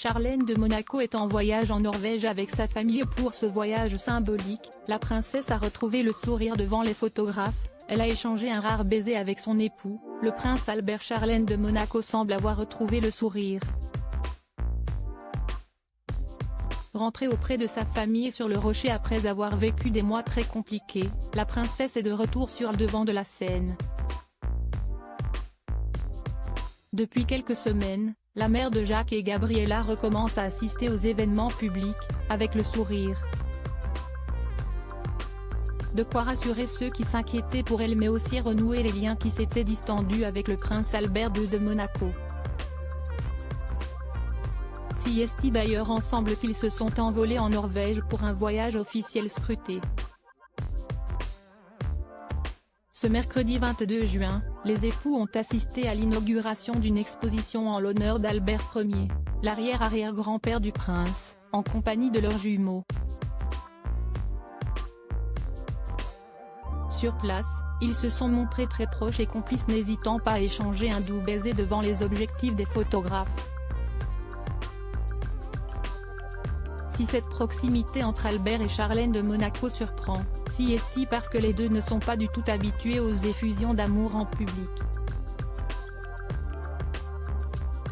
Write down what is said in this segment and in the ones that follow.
Charlène de Monaco est en voyage en Norvège avec sa famille. Pour ce voyage symbolique, la princesse a retrouvé le sourire devant les photographes. Elle a échangé un rare baiser avec son époux, le prince Albert. Charlène de Monaco semble avoir retrouvé le sourire. Rentrée auprès de sa famille sur le Rocher après avoir vécu des mois très compliqués, la princesse est de retour sur le devant de la scène. Depuis quelques semaines, la mère de Jacques et Gabriella recommence à assister aux événements publics, avec le sourire. De quoi rassurer ceux qui s'inquiétaient pour elle mais aussi renouer les liens qui s'étaient distendus avec le prince Albert II de Monaco. Si est d'ailleurs ensemble qu'ils se sont envolés en Norvège pour un voyage officiel scruté. Ce mercredi 22 juin, les époux ont assisté à l'inauguration d'une exposition en l'honneur d'Albert Ier, l'arrière-arrière-grand-père du prince, en compagnie de leurs jumeaux. Sur place, ils se sont montrés très proches et complices, n'hésitant pas à échanger un doux baiser devant les objectifs des photographes. Si cette proximité entre Albert et Charlène de Monaco surprend, si est parce que les deux ne sont pas du tout habitués aux effusions d'amour en public.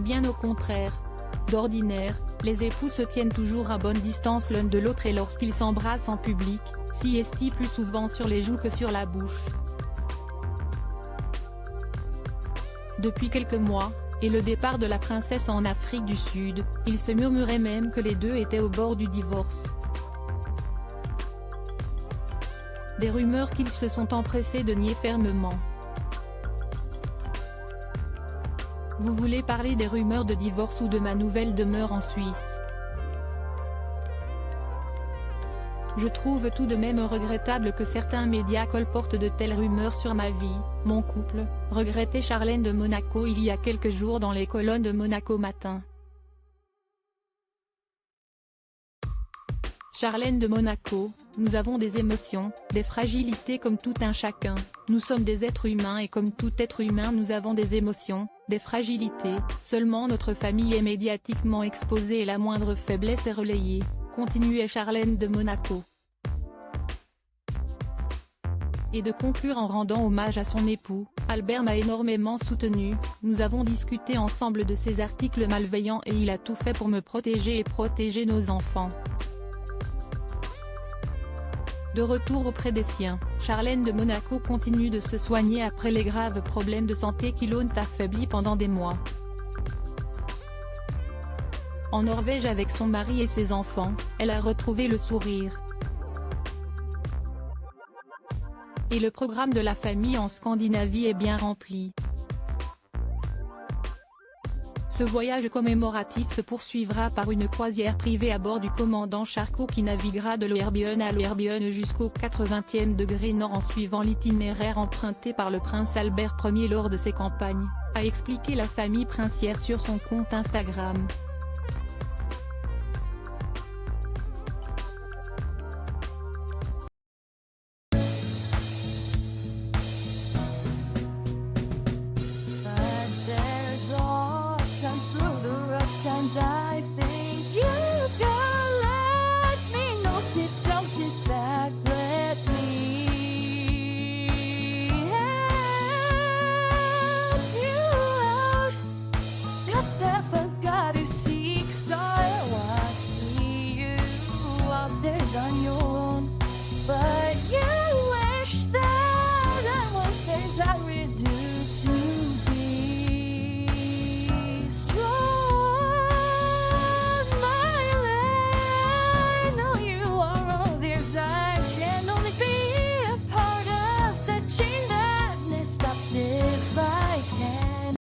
Bien au contraire. D'ordinaire, les époux se tiennent toujours à bonne distance l'un de l'autre et lorsqu'ils s'embrassent en public, si est plus souvent sur les joues que sur la bouche. Depuis quelques mois, et le départ de la princesse en Afrique du Sud, il se murmurait même que les deux étaient au bord du divorce. Des rumeurs qu'ils se sont empressés de nier fermement. Vous voulez parler des rumeurs de divorce ou de ma nouvelle demeure en Suisse? Je trouve tout de même regrettable que certains médias colportent de telles rumeurs sur ma vie, mon couple, regrettait Charlène de Monaco il y a quelques jours dans les colonnes de Monaco Matin. Charlène de Monaco, nous avons des émotions, des fragilités comme tout un chacun, nous sommes des êtres humains et comme tout être humain nous avons des émotions, des fragilités, seulement notre famille est médiatiquement exposée et la moindre faiblesse est relayée, continuait Charlène de Monaco. Et de conclure en rendant hommage à son époux, Albert m'a énormément soutenu, nous avons discuté ensemble de ces articles malveillants et il a tout fait pour me protéger et protéger nos enfants. De retour auprès des siens, Charlène de Monaco continue de se soigner après les graves problèmes de santé qui l'ont affaiblie pendant des mois. En Norvège avec son mari et ses enfants, elle a retrouvé le sourire. Et le programme de la famille en Scandinavie est bien rempli. Ce voyage commémoratif se poursuivra par une croisière privée à bord du commandant Charcot qui naviguera de l'Oerbjørn à l'Oerbjørn jusqu'au 80e degré nord en suivant l'itinéraire emprunté par le prince Albert Ier lors de ses campagnes, a expliqué la famille princière sur son compte Instagram.